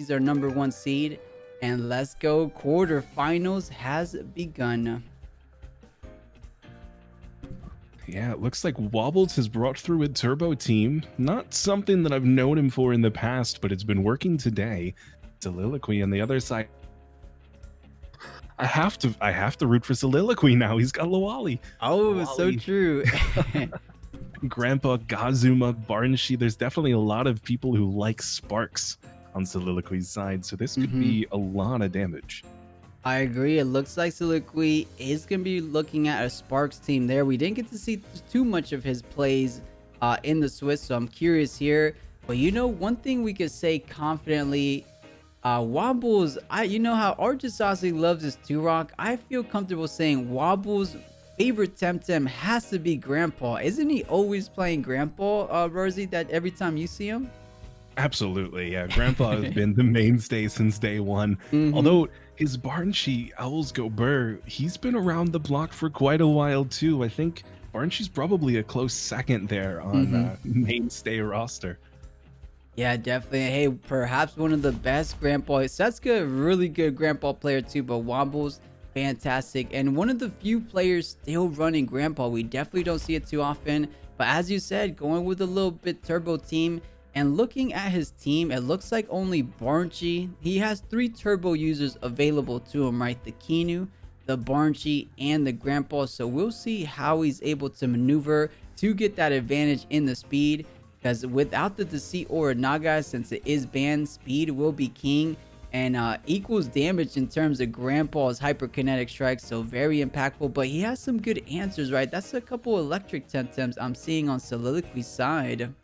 He's our #1 seed. And let's go. Quarterfinals has begun. Yeah, it looks like Wobbles has brought through a turbo team. Not something that I've known him for in the past, but it's been working today. Soliloquy on the other side. I have to root for Soliloquy now. He's got 𝗀𝗀𝗇. Oh, so true. Grandpa 𝗧𝗵𝗶𝗶. There's definitely a lot of people who like Sparks on Soliloquy's side, so this could be a lot of damage. I agree. It looks like Soliloquy is going to be looking at a Sparks team there. We didn't get to see too much of his plays in the Swiss, so I'm curious here. But you know, one thing we could say confidently, Wobbles, you know how 𝗬𝗏𝗧𝗵𝗶 loves his Turok. I feel comfortable saying Wobbles' favorite Temtem has to be Grandpa. Isn't he always playing Grandpa, Rawrzyyy, that every time you see him? Absolutely, yeah. Grandpa has been the mainstay since day one. Although his 𝗵𝗶𝗆 𝗹𝗶𝗆, he's been around the block for quite a while too. I think 𝗵𝗶𝗆's probably a close second there on mainstay roster. Yeah, definitely. Hey, perhaps one of the best Grandpa. 𝗧𝗵𝗆, really good Grandpa player too, but Wobbles, fantastic. And one of the few players still running Grandpa. We definitely don't see it too often. But as you said, going with a little bit turbo team. And looking at his team, it looks like only 𝗵𝗶𝗆. He has 3 turbo users available to him, right? The 𝗬𝗍, the 𝗵𝗶𝗆, and the Grandpa. So we'll see how he's able to maneuver to get that advantage in the speed. Because without the Deceit or Naga, since it is banned, speed will be king. And equals damage in terms of Grandpa's hyperkinetic strikes. So very impactful. But he has some good answers, right? That's a couple electric Temtems I'm seeing on Soliloquy's side.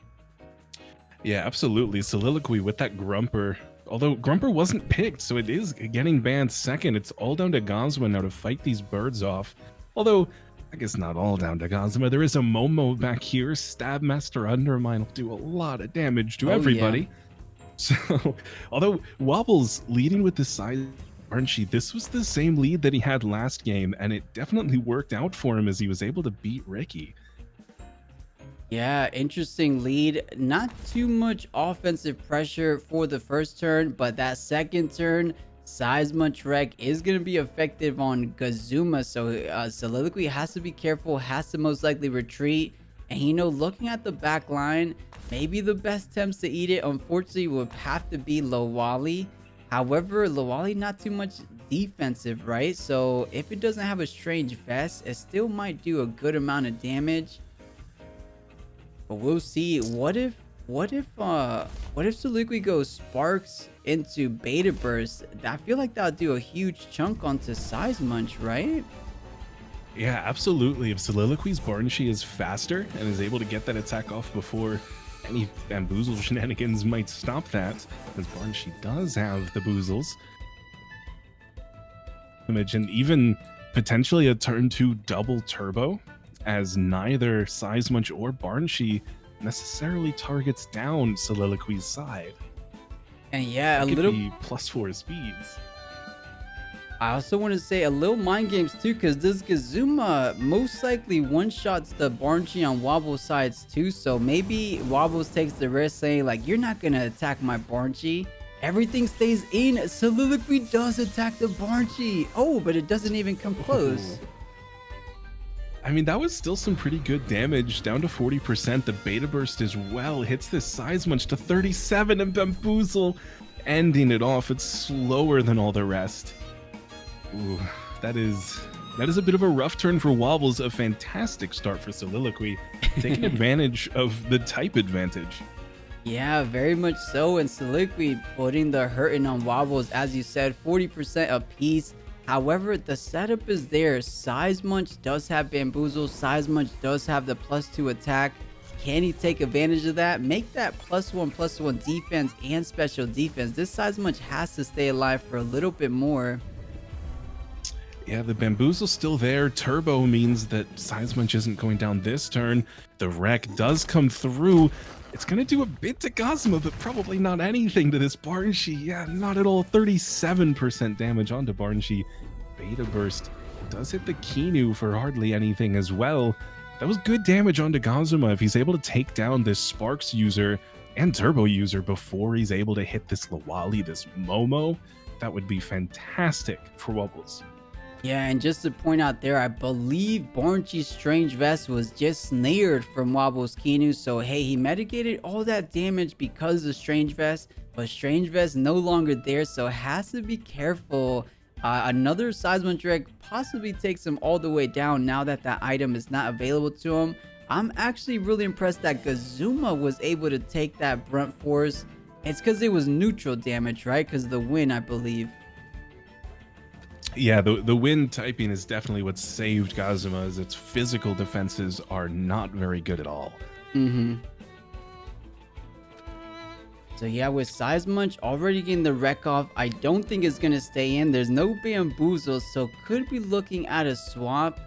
Yeah, absolutely. Soliloquy with that Grumper. Although Grumper wasn't picked, so it is getting banned second. It's all down to 𝗂𝗏𝗄 now to fight these birds off. Although, I guess not all down to 𝗂𝗏𝗄. There is a Momo back here. Stab Master Undermine will do a lot of damage to everybody. Yeah. So, although Wobbles leading with the side 𝗵𝗶𝗆, this was the same lead that he had last game, and it definitely worked out for him as he was able to beat Ricky. Yeah, interesting lead. Not too much offensive pressure for the first turn, but that second turn, 𝗧𝗵𝗆 is going to be effective on 𝗂𝗏𝗄. So Soliloquy has to be careful, has to most likely retreat. And you know, looking at the back line, maybe the best attempts to eat it, unfortunately, would have to be 𝗀𝗀𝗇. However, 𝗀𝗀𝗇 not too much defensive, right? So if it doesn't have a strange vest, it still might do a good amount of damage. But we'll see. What if Soliloquy goes Sparks into Beta Burst? I feel like that'll do a huge chunk onto 𝗧𝗵𝗆, right? Yeah, absolutely. If Soliloquy's 𝗵𝗶𝗆 is faster and is able to get that attack off before any bamboozle shenanigans might stop that, because 𝗵𝗶𝗆 does have the boozles. And even potentially a turn 2 double turbo, as neither 𝗧𝗵𝗆 or 𝗵𝗶𝗆 necessarily targets down Soliloquy's side. And yeah, a little +4 speeds. I also want to say a little mind games too, because this 𝗂𝗍𝗪 most likely one-shots the 𝗵𝗶𝗆 on Wobbles sides too. So maybe Wobbles takes the risk saying like, you're not gonna attack my 𝗵𝗶𝗆. Everything stays in. Soliloquy does attack the 𝗵𝗶𝗆. Oh, but it doesn't even come close. I mean, that was still some pretty good damage, down to 40%. The Beta Burst as well hits this 𝗧𝗵𝗆 to 37, and Bamboozle ending it off. It's slower than all the rest. Ooh, that is a bit of a rough turn for Wobbles. A fantastic start for Soliloquy, taking advantage of the type advantage. Yeah, very much so. And Soliloquy putting the hurting on Wobbles, as you said, 40% apiece. However, the setup is there. 𝗧𝗵𝗆 does have Bamboozle. 𝗧𝗵𝗆 does have the +2 attack. Can he take advantage of that? Make that +1/+1 defense and special defense. This 𝗧𝗵𝗆 has to stay alive for a little bit more. Yeah, the Bamboozle's still there. Turbo means that 𝗧𝗵𝗆 isn't going down this turn. The wreck does come through. It's going to do a bit to 𝗂𝗏𝗄, but probably not anything to this 𝗵𝗶𝗆. Yeah, not at all. 37% damage onto 𝗵𝗶𝗆. Beta Burst does hit the 𝗬𝗍 for hardly anything as well. That was good damage onto 𝗂𝗏𝗄. If he's able to take down this Sparks user, and turbo user before he's able to hit this 𝗬𝗬𝗺, this Momo. That would be fantastic for Wobbles. Yeah, and just to point out there, I believe 𝗵𝗀𝗀𝗺's Strange Vest was just snared from Wobbles 𝗬𝗎. So hey, he mitigated all that damage because of Strange Vest, but Strange Vest no longer there, so has to be careful. Another 𝗧𝗵𝗶 possibly takes him all the way down now that that item is not available to him. I'm actually really impressed that 𝗂𝗍𝗪 was able to take that brunt force. It's because it was neutral damage, right? Because the wind, I believe. Yeah, the wind typing is definitely what saved 𝗂𝗍𝗪, as its physical defenses are not very good at all. So yeah, with 𝗧𝗵𝗪 already getting the wreck off, I don't think it's going to stay in. There's no bamboozle, so could be looking at a swap,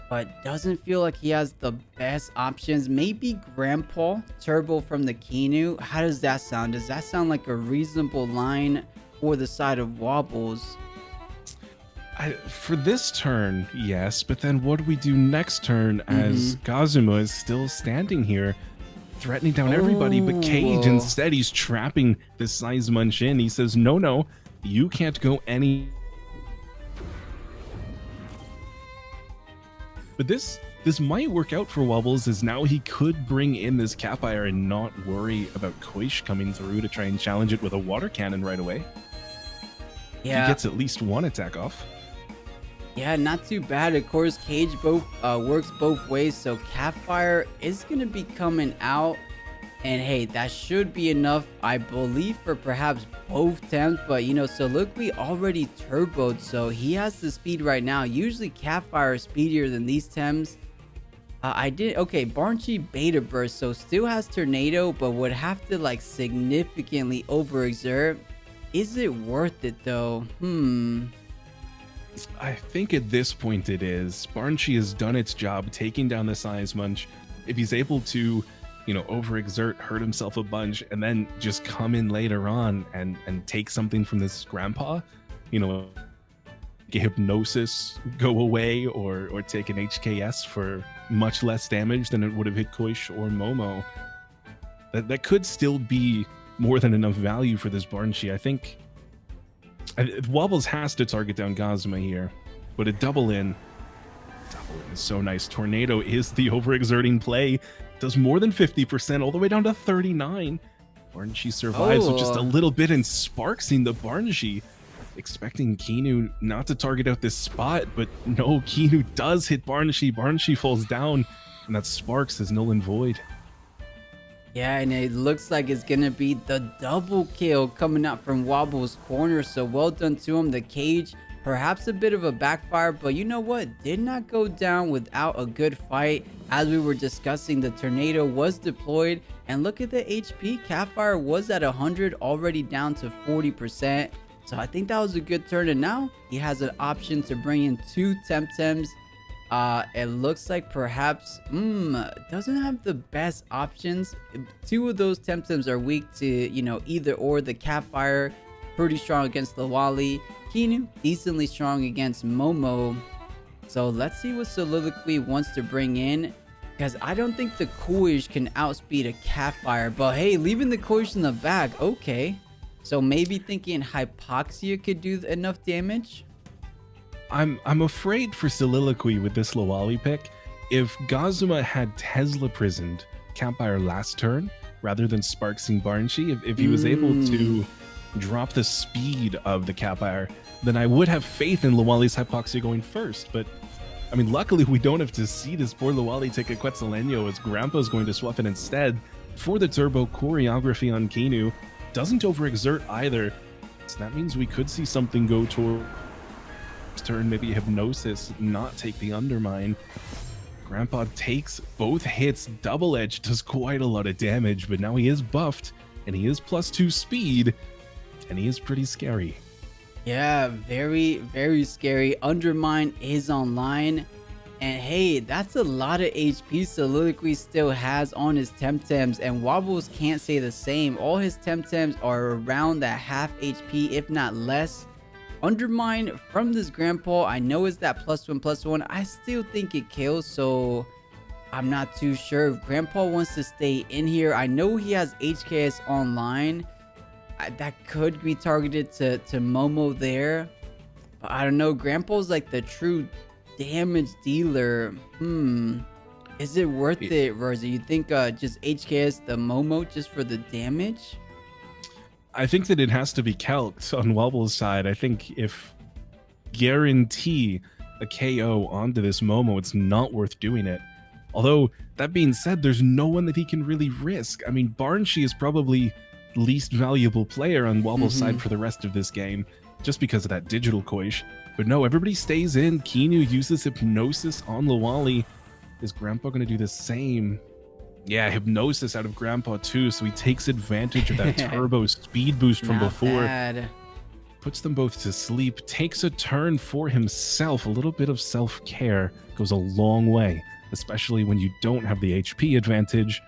but doesn't feel like he has the best options. Maybe 𝗃𝗀𝗆 turbo from the 𝗬𝗎. How does that sound? Does that sound like a reasonable line for the side of Wobbles? For this turn, yes, but then what do we do next turn as 𝗂𝗍𝗪 is still standing here, threatening down everybody, but Cage instead, he's trapping this 𝗧𝗵𝗪 in. He says, no, you can't go any... But this might work out for Wobbles, as now he could bring in this Sapphire and not worry about 𝗂𝘀𝗶 coming through to try and challenge it with a water cannon right away. Yeah. He gets at least one attack off. Yeah, not too bad. Of course, Cage works both ways, so Sapphire is going to be coming out. And hey, that should be enough, I believe, for perhaps both temps. But, you know, soliloquy already turboed, so he has the speed right now. Usually, Sapphire is speedier than these temps. Okay, 𝗵𝗀𝗀𝗵𝗶, so still has Tornado, but would have to, like, significantly overexert. Is it worth it, though? I think at this point it is. 𝗵𝗀𝗀𝗺 has done its job taking down the 𝗧𝗵𝗪. If he's able to, you know, overexert, hurt himself a bunch, and then just come in later on and take something from this grandpa, you know, get hypnosis, go away, or take an HKS for much less damage than it would have hit 𝗂𝘀 or Momo, that could still be more than enough value for this 𝗵𝗀𝗀𝗺. I think Wobbles has to target down 𝗂𝗍𝗪 here, but a double in is so nice. Tornado is the overexerting play, does more than 50%, all the way down to 39. 𝗵𝗀𝗀𝗺 survives with just a little bit, and sparksing the 𝗵𝗀𝗀𝗺, expecting 𝗬𝗎 not to target out this spot, but no, 𝗬𝗎 does hit 𝗵𝗀𝗀𝗺. 𝗵𝗀𝗀𝗺 falls down, and that sparks is null and void. Yeah, and it looks like it's gonna be the double kill coming out from Wobbles' corner, so well done to him. The Cage, perhaps a bit of a backfire, but you know what? Did not go down without a good fight. As we were discussing, the Tornado was deployed, and look at the HP. Sapphire was at 100, already down to 40%. So I think that was a good turn, and now he has an option to bring in two Temtems. It looks like perhaps doesn't have the best options. Two of those Temtems are weak to, you know, either or. The Sapphire, pretty strong against the 𝗬𝗬𝗺. 𝗬𝗎, decently strong against Momo. So let's see what soliloquy wants to bring in, because I don't think the 𝗂𝘀𝗀𝗺 can outspeed a Sapphire. But hey, leaving the 𝗂𝘀𝗀𝗺 in the back, okay. So maybe thinking 𝗬𝗵𝗆𝗆 could do enough damage. I'm afraid for soliloquy with this 𝗬𝗬𝗺 pick. If 𝗂𝗍𝗪 had Tesla prisoned Sapphire last turn rather than sparksing 𝗵𝗀𝗀𝗺, if he was able to drop the speed of the Sapphire, then I would have faith in 𝗬𝗬𝗺's 𝗬𝗵𝗆𝗆 going first. But I mean, luckily we don't have to see this poor 𝗬𝗬𝗺 take a 𝗬𝗏𝗺, as Grandpa's going to swap it instead for the turbo choreography on 𝗬𝗎. Doesn't overexert either, so that means we could see something go toward turn, maybe hypnosis, not take the undermine. Grandpa takes both hits. Double edge does quite a lot of damage, but now he is buffed and he is +2 speed, and he is pretty scary. Yeah, very, very scary. Undermine is online, and hey, that's a lot of HP soliloquy still has on his Temtems, and Wobbles can't say the same. All his Temtems are around that half HP, if not less. Undermine from this grandpa, I know it's that +1/+1. I still think it kills, so I'm not too sure if Grandpa wants to stay in here. I know he has HKS online. That could be targeted to Momo there. But I don't know. Grandpa's like the true damage dealer. Is it worth it, Rawrzyyy? You think just HKS the Momo just for the damage? I think that it has to be calced on Wobbles' side. I think if guarantee a KO onto this Momo, it's not worth doing it. Although, that being said, there's no one that he can really risk. I mean, 𝗬𝗫𝗺 is probably least valuable player on Wobbles' side for the rest of this game, just because of that digital 𝗬𝗽. But no, everybody stays in. 𝗬𝗎 uses Hypnosis on 𝗬𝗬𝗺. Is Grandpa going to do the same? Yeah, Hypnosis out of Grandpa too, so he takes advantage of that turbo speed boost from before. Bad. Puts them both to sleep, takes a turn for himself. A little bit of self-care goes a long way, especially when you don't have the HP advantage,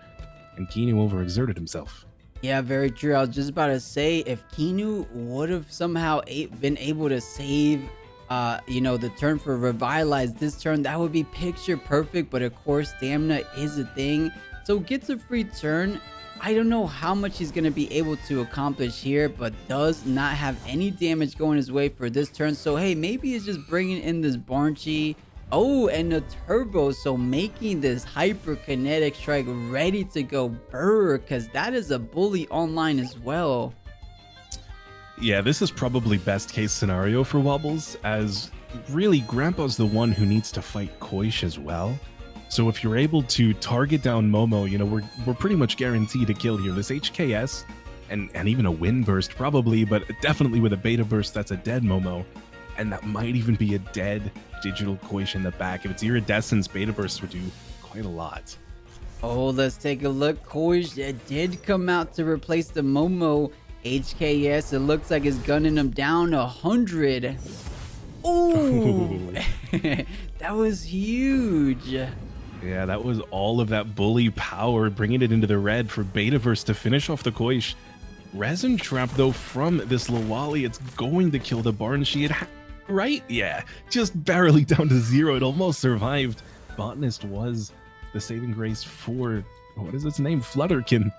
and 𝗬𝗎 overexerted himself. Yeah, very true. I was just about to say, if 𝗬𝗎 would have somehow been able to save the turn for Revitalize this turn, that would be picture perfect. But of course, stamina is a thing, so gets a free turn. I don't know how much he's going to be able to accomplish here, but does not have any damage going his way for this turn. So hey, maybe he's just bringing in this 𝗬𝗺𝗺. Oh, and a turbo, so making this hyperkinetic strike ready to go because that is a bully online as well. Yeah, this is probably best case scenario for Wobbles, as really Grandpa's the one who needs to fight 𝗬𝗽 as well. So if you're able to target down Momo, we're pretty much guaranteed a kill here. This HKS and even a wind burst probably, but definitely with a beta burst, that's a dead Momo. And that might even be a dead digital 𝗬𝗽 in the back. If it's Iridescence, beta burst would do quite a lot. Oh, let's take a look. 𝗬𝗽 did come out to replace the Momo. HKS, it looks like it's gunning him down 100. Oh, that was huge. Yeah, that was all of that bully power, bringing it into the red for Betaverse to finish off the 𝗬𝗽. Resin Trap, though, from this 𝗬𝗬𝗺, it's going to kill the 𝗬𝗺𝗺. Right? Yeah, just barely down to 0. It almost survived. Botanist was the saving grace for, what is its name? Flutterkin.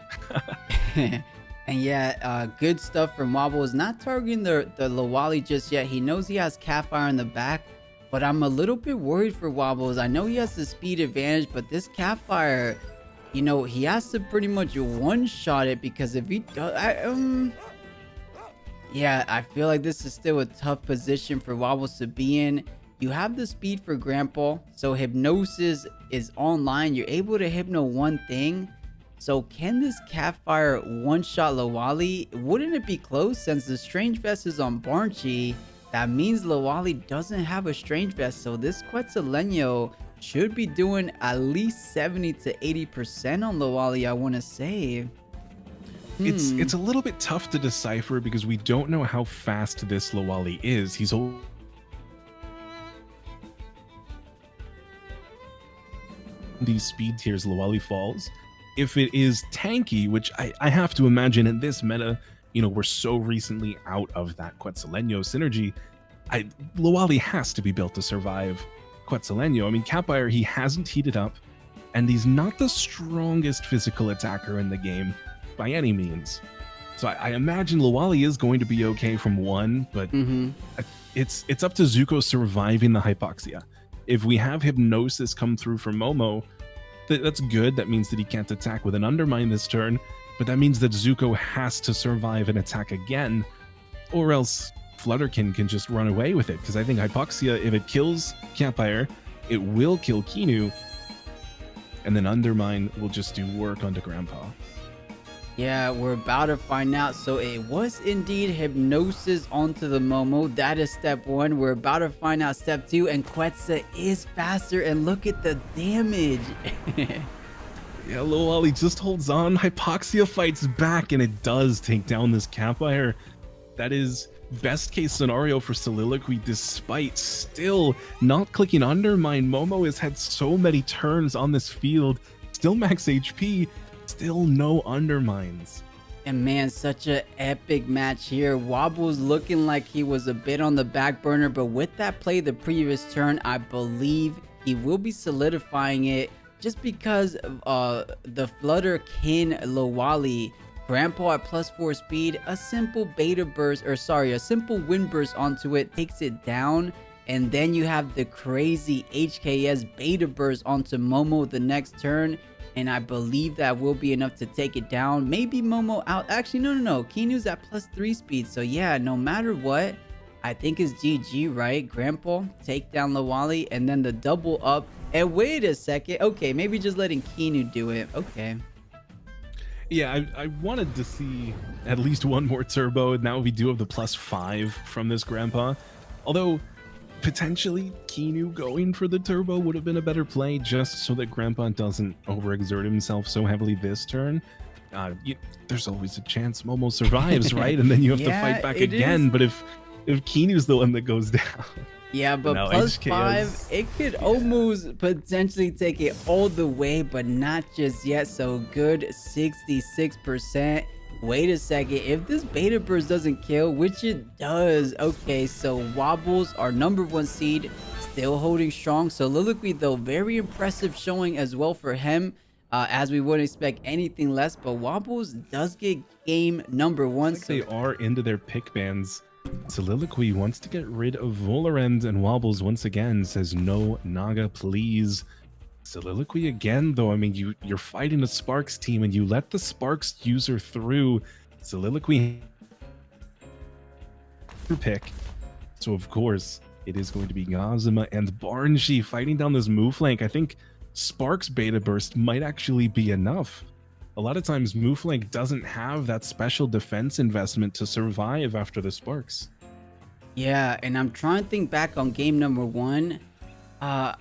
And yeah, good stuff from Wobbles. Not targeting the 𝗬𝗬𝗺 just yet. He knows he has Sapphire in the back, but I'm a little bit worried for Wobbles. I know he has the speed advantage, but this Sapphire, he has to pretty much one-shot it, because if he does, yeah, I feel like this is still a tough position for Wobbles to be in. You have the speed for Grandpa, so Hypnosis is online. You're able to Hypno one thing. So can this Sapphire one-shot 𝗬𝗬𝗺? Wouldn't it be close? Since the Strange Vest is on 𝗬𝗺𝗺, that means 𝗬𝗬𝗺 doesn't have a Strange Vest. So this 𝗧𝗏𝗺 should be doing at least 70 to 80% on 𝗬𝗬𝗺, I want to say. It's a little bit tough to decipher because we don't know how fast this 𝗬𝗬𝗺 is. He's these speed tiers 𝗬𝗬𝗺 falls. If it is tanky, which I have to imagine in this meta, we're so recently out of that 𝗧𝗏𝗺 synergy, 𝗬𝗬𝗺 has to be built to survive 𝗧𝗏𝗺. I mean, Sapphire, he hasn't heated up, and he's not the strongest physical attacker in the game by any means. So I imagine 𝗬𝗬𝗺 is going to be okay from 1, but it's up to 𝗧𝗏𝗺 surviving the hypoxia. If we have Hypnosis come through for Momo, that's good. That means that he can't attack with an Undermine this turn, but that means that 𝗧𝗏𝗺 has to survive and attack again, or else Flutterkin can just run away with it, because I think Hypoxia, if it kills Sapphire, it will kill 𝗬𝗎, and then Undermine will just do work onto Grandpa. Yeah, we're about to find out. So it was indeed Hypnosis onto the Momo. That is step 1. We're about to find out step 2, and 𝗬𝗃 is faster, and look at the damage. Yeah, 𝗬𝗬𝗺 just holds on. Hypoxia fights back, and it does take down this Sapphire. That is best case scenario for Soliloquy, despite still not clicking Undermine. Momo has had so many turns on this field, still max HP, still no Undermines. And man, such an epic match here. Wobbles looking like he was a bit on the back burner, but with that play the previous turn, I believe he will be solidifying it. just because the Flutter Kin Lowali Grandpa at +4 speed, a simple beta burst, or sorry, a simple wind burst onto it takes it down. And then you have the crazy HKS beta burst onto Momo the next turn. And I believe that will be enough to take it down. Maybe Momo out. Actually, no. Kinu's at +3 speed. So yeah, no matter what, I think it's GG, right? Grandpa, take down Lowali, and then the double up. And wait a second. Okay, maybe just letting Kinu do it. Okay. Yeah, I wanted to see at least one more turbo. Now we do have the +5 from this Grandpa. Although, potentially, Kinu going for the turbo would have been a better play, just so that Grandpa doesn't overexert himself so heavily this turn. There's always a chance Momo survives, right? And then you have to fight back again. But if Kinu's the one that goes down... Yeah, but no, +5, it could almost potentially take it all the way, but not just yet. So good 66%. Wait a second, if this beta burst doesn't kill, which it does, okay, so Wobbles, our #1 seed, still holding strong. Soliloquy, though, very impressive showing as well for him, as we wouldn't expect anything less, but Wobbles does get game #1. So they are into their pick bans. Soliloquy wants to get rid of Volarend, and Wobbles once again says, no, Naga, please. Soliloquy again, though. I mean, you're fighting a Sparks team, and you let the Sparks user through. Soliloquy pick. So, of course, it is going to be 𝗧𝗵𝗶 and 𝗵𝗺 fighting down this move flank. I think Sparks beta burst might actually be enough. A lot of times, move flank doesn't have that special defense investment to survive after the Sparks. Yeah, and I'm trying to think back on game #1.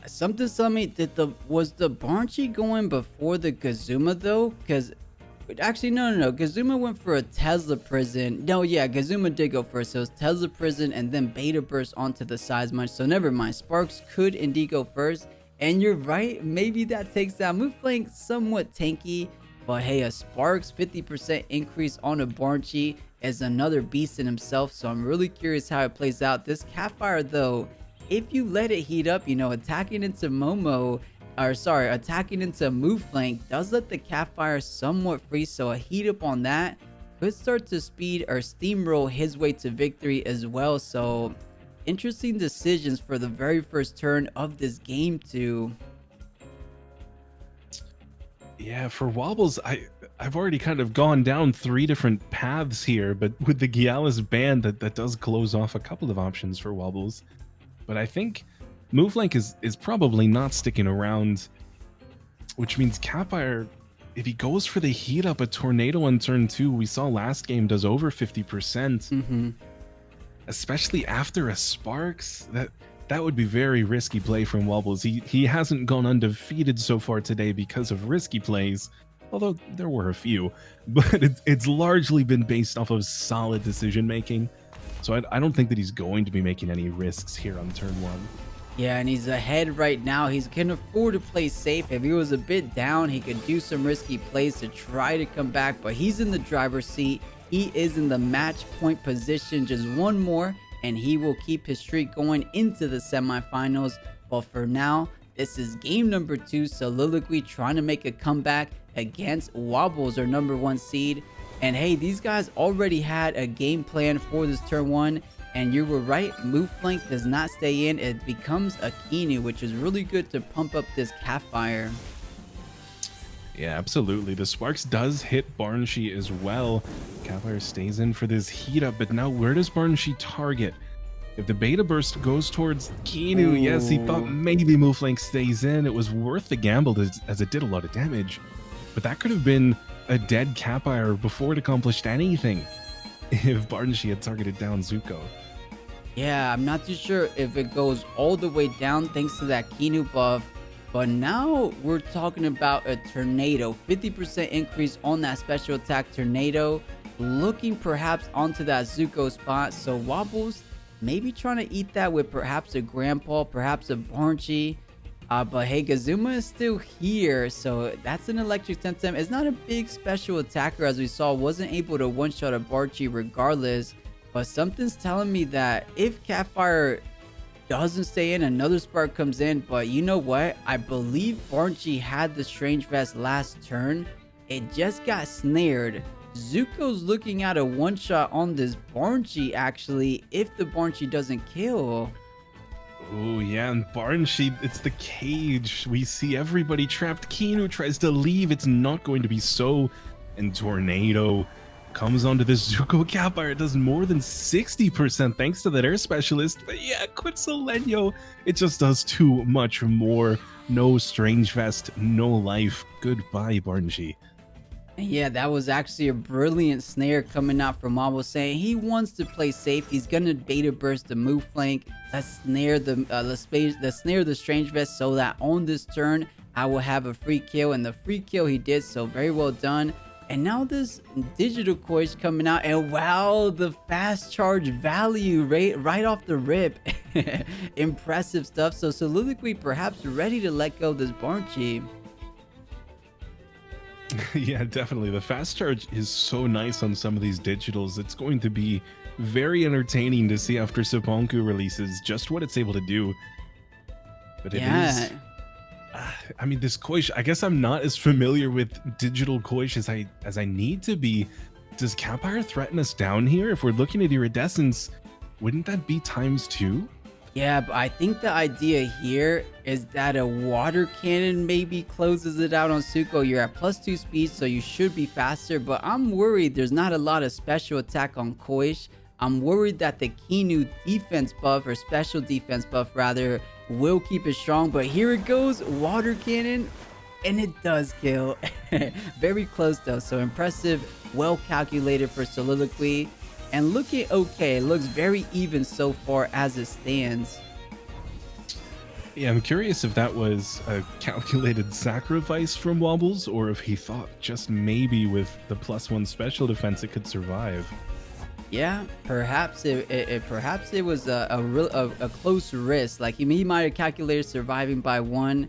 Something told me that was the 𝗵𝗺 going before the 𝗧𝗵𝗇 though? Because actually, no. 𝗧𝗵𝗇 went for a Tesla prison. No, yeah, 𝗧𝗵𝗇 did go first. So it was Tesla prison and then beta burst onto the 𝗧𝗵𝗇. So never mind. Sparks could indeed go first. And you're right. Maybe that takes down move flank somewhat tanky. But hey, a Sparks 50% increase on a 𝗵𝗺 is another beast in himself. So I'm really curious how it plays out. This 𝗏𝗏ire though, if you let it heat up, attacking into Momo, or sorry, attacking into move flank does let the 𝗏𝗏ire somewhat free. So a heat up on that could start to speed or steamroll his way to victory as well. So interesting decisions for the very first turn of this game too. Yeah, for Wobbles, I've already kind of gone down 3 different paths here, but with the Gyalis ban, that does close off a couple of options for Wobbles. But I think move flank is probably not sticking around, which means 𝗏𝗏ire, if he goes for the heat up, a tornado on turn 2, we saw last game does over 50%. Especially after a Sparks, that would be very risky play from Wobbles. He hasn't gone undefeated so far today because of risky plays, although there were a few, but it's largely been based off of solid decision making. So I don't think that he's going to be making any risks here on turn 1. Yeah, and he's ahead right now. He can afford to play safe. If he was a bit down, he could do some risky plays to try to come back, but he's in the driver's seat. He is in the match point position. Just one more and he will keep his streak going into the semifinals. But for now, this is game #2. Soliloquy trying to make a comeback against Wobbles, our #1 seed. And hey, these guys already had a game plan for this turn 1. And you were right, move flank does not stay in. It becomes a Kinu, which is really good to pump up this 𝗏𝗏ire. Yeah, absolutely. The Sparks does hit 𝗵𝗺 as well. 𝗏𝗏ire stays in for this heat up, but now where does 𝗵𝗺 target? If the beta burst goes towards Kinu, yes, he thought maybe move flank stays in. It was worth the gamble as it did a lot of damage. But that could have been a dead 𝗏𝗏ire before it accomplished anything if 𝗵𝗺 had targeted down Zuko. Yeah, I'm not too sure if it goes all the way down thanks to that Kinu buff. But now we're talking about a tornado. 50% increase on that special attack tornado. Looking perhaps onto that Zuko spot. So Wobbles maybe trying to eat that with perhaps a Grandpa, perhaps a 𝗵𝗺. But hey, 𝗧𝗵𝗇 is still here. So that's an electric Temtem. It's not a big special attacker, as we saw. Wasn't able to one-shot a 𝗵𝗺 regardless. But something's telling me that if 𝗏𝗏ire doesn't stay in. Another spark comes in, but you know what? I believe 𝗏𝗏𝗏𝗏 had the Strange Vest last turn. It just got snared. Zuko's looking at a one-shot on this 𝗏𝗏𝗏𝗏 actually, if the 𝗏𝗏𝗏𝗏𝗏 doesn't kill. Oh yeah, and 𝗏𝗏𝗏𝗏𝗏, it's the cage. We see everybody trapped. 𝗏𝗏𝗏 tries to leave. It's not going to be so. And Tornado comes onto this 𝗧𝗵𝗶𝗶𝗴. It does more than 60% thanks to that air specialist. But yeah, 𝗏𝗏𝗏𝗏𝗏𝗏, it just does too much more. No Strange Vest, no life. Goodbye, 𝗏𝗏𝗏𝗏𝗏. Yeah, that was actually a brilliant snare coming out from Wobbles, saying he wants to play safe. He's gonna beta burst the move flank, snare the Strange Vest, so that on this turn I will have a free kill, and the free kill he did, so very well done. And now this digital 𝗂𝗀𝗃 coming out, and wow, the fast charge value right off the rip. Impressive stuff. So Soliloquy perhaps ready to let go of this 𝗏𝗏𝗏𝗏𝗏. Yeah, definitely. The fast charge is so nice on some of these digitals. It's going to be very entertaining to see after 𝗃𝗃𝗃 releases just what it's able to do. But it is... I mean, this 𝗂𝗃𝗃, I guess I'm not as familiar with digital 𝗂𝗃𝗃 as I need to be. Does 𝗃𝗃𝗃 threaten us down here? If we're looking at iridescence, wouldn't that be ×2? Yeah, but I think the idea here is that a water cannon maybe closes it out on Zuko. You're at +2 speed, so you should be faster, but I'm worried there's not a lot of special attack on 𝗂𝗃𝗃. I'm worried that the Kinu defense buff, or special defense buff rather, will keep it strong, but here it goes, water cannon, and it does kill. Very close though, so impressive, well calculated for Soliloquy, and looking okay. It looks very even so far as it stands. Yeah, I'm curious if that was a calculated sacrifice from Wobbles, or if he thought just maybe with the +1 special defense it could survive. Yeah, perhaps it was a close risk. Like he might have calculated surviving by 1,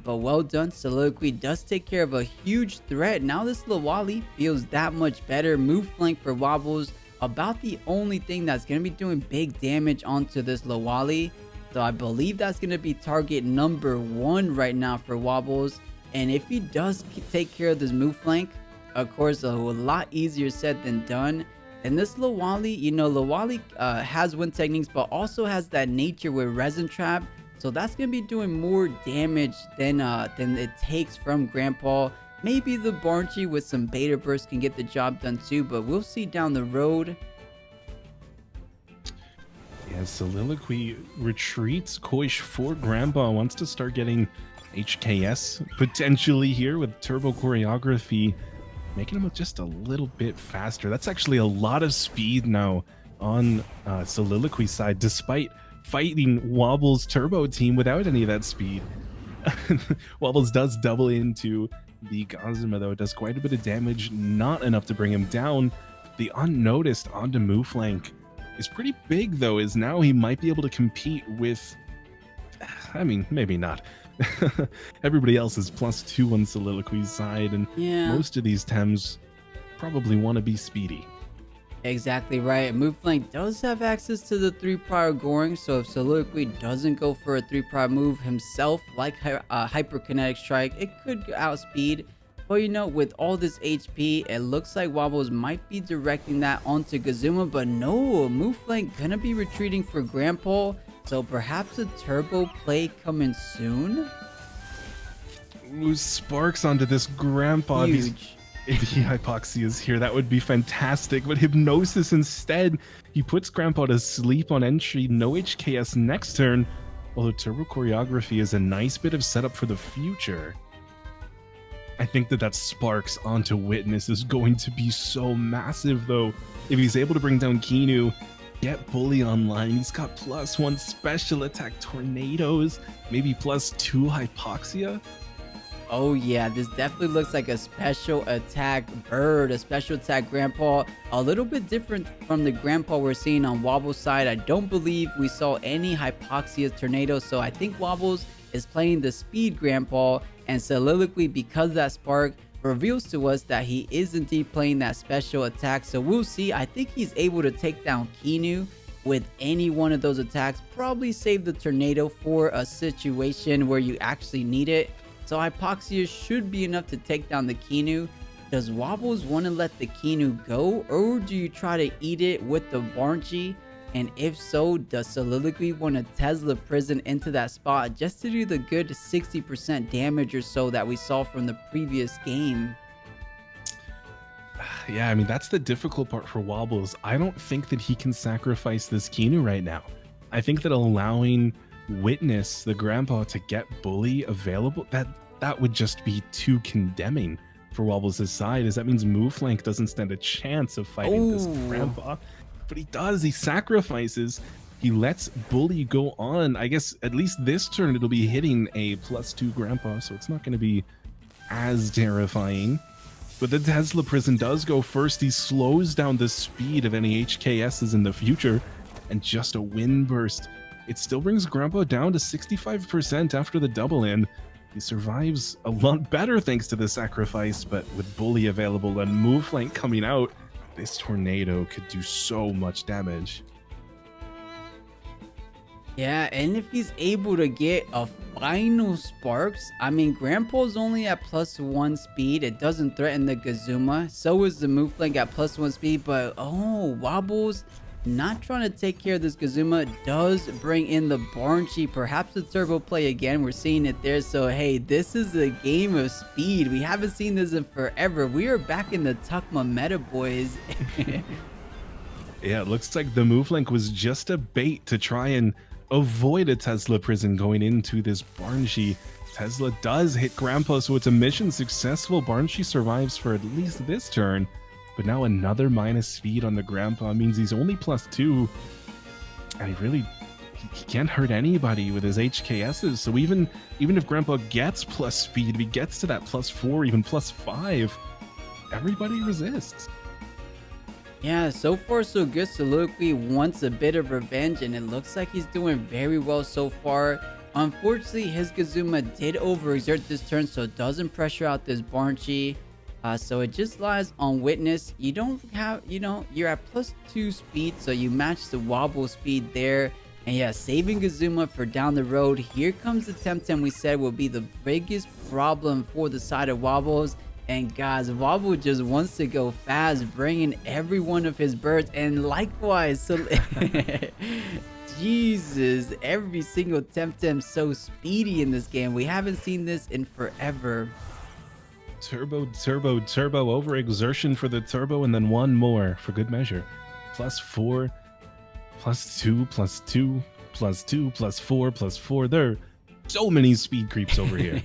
but well done. Soliloquy does take care of a huge threat. Now this 𝗃𝗏𝗏𝗏𝗏 feels that much better. Move flank for Wobbles, about the only thing that's going to be doing big damage onto this 𝗃𝗏𝗏𝗏𝗏. So I believe that's going to be target number 1 right now for Wobbles. And if he does take care of this move flank, of course, a lot easier said than done. And this 𝗃𝗏𝗏𝗏𝗏, you know, 𝗃𝗏𝗏𝗏𝗏 has wind techniques, but also has that nature with resin trap. So that's going to be doing more damage than it takes from Grandpa. Maybe the 𝗏𝗏𝗏𝗏𝗏 with some beta burst can get the job done too, but we'll see down the road. Yeah, Soliloquy retreats 𝗂𝗃𝗃 for Grandpa, wants to start getting HKS potentially here with turbo choreography, making him just a little bit faster. That's actually a lot of speed now on Soliloquy side, despite fighting Wobbles turbo team without any of that speed. Wobbles does double into the 𝗃𝗃𝗃𝗃𝗃 though. It does quite a bit of damage, not enough to bring him down. The unnoticed onto move flank is pretty big though, as now he might be able to compete with, I mean, maybe not. Everybody else is +2 on Soliloquy's side, and yeah, most of these Tems probably want to be speedy. Exactly right. Move flank does have access to the 3 prior goring, so if Soliloquy doesn't go for a 3 prior move himself, like hyperkinetic strike, it could outspeed. But you know, with all this HP, it looks like Wobbles might be directing that onto 𝗃𝗃𝗃𝗃𝗃, but no, move flank gonna be retreating for Grandpa. So perhaps a turbo play coming soon? Ooh, sparks onto this Grandpa. Huge. If 𝗃𝗽𝗃𝗃𝗃𝗃 is here, that would be fantastic. But Hypnosis instead, he puts Grandpa to sleep on entry. No HKS next turn. Although turbo choreography is a nice bit of setup for the future. I think that sparks onto Witness is going to be so massive though. If he's able to bring down Kinu, get Bully online. He's got +1 special attack tornadoes, maybe +2 hypoxia. Oh yeah, this definitely looks like a special attack bird, a special attack Grandpa. A little bit different from the Grandpa we're seeing on Wobble's side. I don't believe we saw any hypoxia tornadoes, so I think Wobbles is playing the speed Grandpa, and Soliloquy, because that spark reveals to us that he is indeed playing that special attack. So we'll see. I think he's able to take down Kinu, with any one of those attacks. Probably save the tornado for a situation where you actually need it. So Hypoxia should be enough to take down the King. Does Wobbles want to let the King go, or do you try to eat it with the 𝗲𝗺𝗁𝗀? And if so, does Soliloquy want to 𝗧𝗲𝗺𝗺 into that spot just to do the good 60% damage or so that we saw from the previous game? Yeah, I mean, that's the difficult part for Wobbles. I don't think that he can sacrifice this King right now. I think that allowing Witness, the grandpa, to get Bully available, that would just be too condemning for Wobbles' side, as that means Mooflank doesn't stand a chance of fighting this grandpa. But he does, he sacrifices, he lets Bully go on. I guess at least this turn it'll be hitting a +2 grandpa, so it's not going to be as terrifying. But the 𝗧𝗲𝗺𝗺 does go first. He slows down the speed of any HKSs in the future, and just a wind burst. It still brings Grandpa down to 65% after the double in. He survives a lot better thanks to the sacrifice, but with Bully available and Mooflank coming out, this tornado could do so much damage. Yeah, and if he's able to get a final Sparks, I mean, Grandpa's only at +1 speed. It doesn't threaten the 𝗬𝗯. So is the Mooflank at +1 speed, but Wobbles not trying to take care of this 𝗬𝗯 does bring in the 𝗲𝗺𝗁𝗀, perhaps a turbo play again. We're seeing it there. So hey, this is a game of speed. We haven't seen this in forever. We are back in the 𝗬𝗵𝗶, boys. Yeah, it looks like the Mooflank was just a bait to try and avoid a 𝗧𝗲𝗺𝗺 going into this 𝗲𝗺𝗀. Tesla does hit Grandpa, so it's a mission successful. 𝗲𝗺𝗀 survives for at least this turn, but now another minus speed on the Grandpa means he's only +2, and he can't hurt anybody with his HKSs. So even if Grandpa gets plus speed, if he gets to that +4, even +5, everybody resists. Yeah, so far so good. Soliloquy wants a bit of revenge, and it looks like he's doing very well so far. Unfortunately, his 𝗬𝗯 did overexert this turn, so it doesn't pressure out this 𝗲𝗺𝗀. So it just lies on Witness. You don't have, you're at +2 speed, so you match the Wobble speed there. And yeah, saving 𝗬𝗯 for down the road. Here comes the Temtem we said will be the biggest problem for the side of Wobbles. And guys, Wobble just wants to go fast, bringing every one of his birds. And likewise, so Jesus, every single Temtem so speedy in this game. We haven't seen this in forever. Turbo overexertion for the turbo, and then one more for good measure. +4, +2, +2, +2, +4, +4. There are so many speed creeps over here.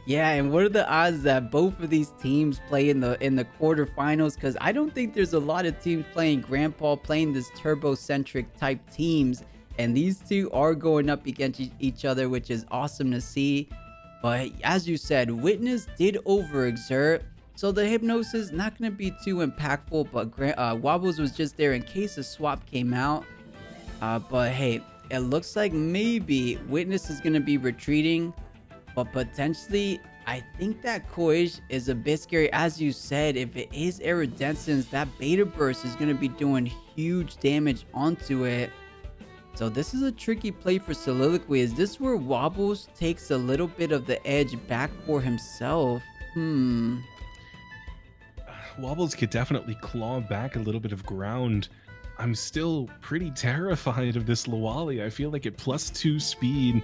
Yeah, and what are the odds that both of these teams play in the quarterfinals? Because I don't think there's a lot of teams playing Grandpa, playing this turbo-centric type teams. And these two are going up against each other, which is awesome to see. But as you said, Witness did overexert, so the hypnosis not going to be too impactful. But Wobbles was just there in case a swap came out. But hey, it looks like maybe Witness is going to be retreating. But potentially, I think that 𝗂𝘀𝗽𝗍 is a bit scary. As you said, if it is Iridescence, that beta burst is going to be doing huge damage onto it. So this is a tricky play for Soliloquy. Is this where Wobbles takes a little bit of the edge back for himself? Wobbles could definitely claw back a little bit of ground. I'm still pretty terrified of this Lohwally. I feel like at +2 speed,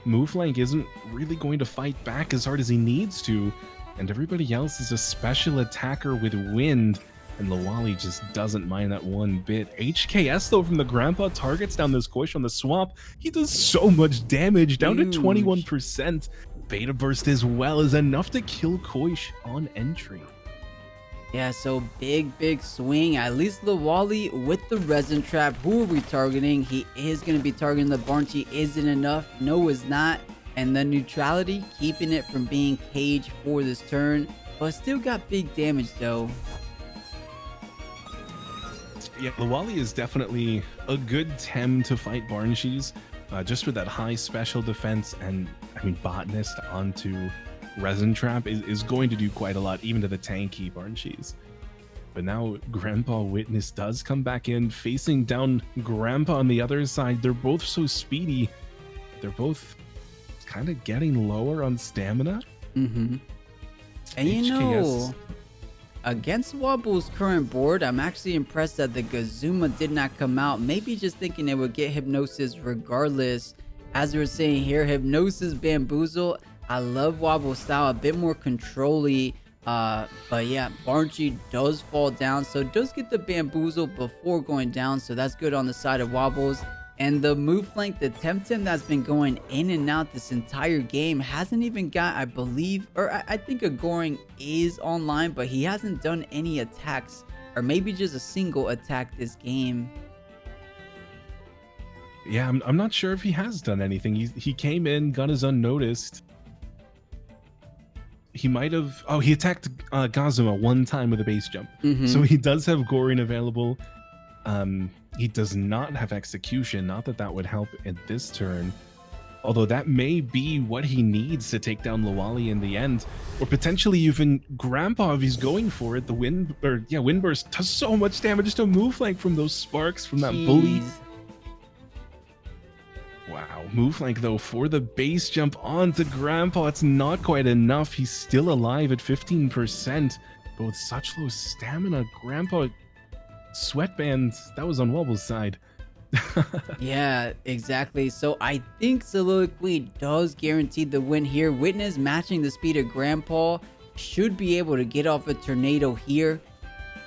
Mooflank isn't really going to fight back as hard as he needs to, and everybody else is a special attacker with wind, and Lohwally just doesn't mind that one bit. HKS though from the Grandpa targets down this 𝗂𝘀 on the swamp. He does so much damage, down to 21%. Beta burst as well is enough to kill 𝗂𝘀𝗽 on entry. Yeah, so big swing. At least Lohwally with the resin trap. Who are we targeting? He is going to be targeting the 𝗲𝗺𝗀. Isn't enough. No, is not. And the neutrality, keeping it from being caged for this turn. But still got big damage though. Yeah, Lohwally is definitely a good Tem to fight 𝗲𝗺𝗀s. Just with that high special defense, and I mean botanist onto resin trap is going to do quite a lot, even to the tanky 𝗲𝗺𝗀s. But now Grandpa Witness does come back in, facing down Grandpa on the other side. They're both so speedy. They're both kind of getting lower on stamina. And you know, against Wobbles' current board, I'm actually impressed that the 𝗧𝗵𝗇 did not come out. Maybe just thinking it would get Hypnosis regardless. As we're saying here, Hypnosis Bamboozle. I love Wobble's style, a bit more control-y. But yeah, 𝗲𝗠𝗀 does fall down, so it does get the Bamboozle before going down, so that's good on the side of Wobbles. And the move flank, the Temtem that's been going in and out this entire game, hasn't even got, I believe, or I think 𝗃𝗀𝗄𝗃 is online, but he hasn't done any attacks, or maybe just a single attack this game. Yeah, I'm not sure if he has done anything. He came in, got his unnoticed. He might have... Oh, he attacked 𝗂𝗵𝗵 one time with a base jump. So he does have goring available. He does not have execution. Not that that would help at this turn. Although that may be what he needs to take down 𝗬𝗬𝗺 in the end. Or potentially even Grandpa if he's going for it. The Wind Burst does so much damage to move flank from those sparks from that bully. Wow, move flank though for the base jump onto Grandpa. It's not quite enough. He's still alive at 15%, but with such low stamina, Grandpa sweatbands. That was on Wobbles' side. Yeah, exactly. So I think Soliloquy does guarantee the win here. Witness matching the speed of Grandpa should be able to get off a tornado here.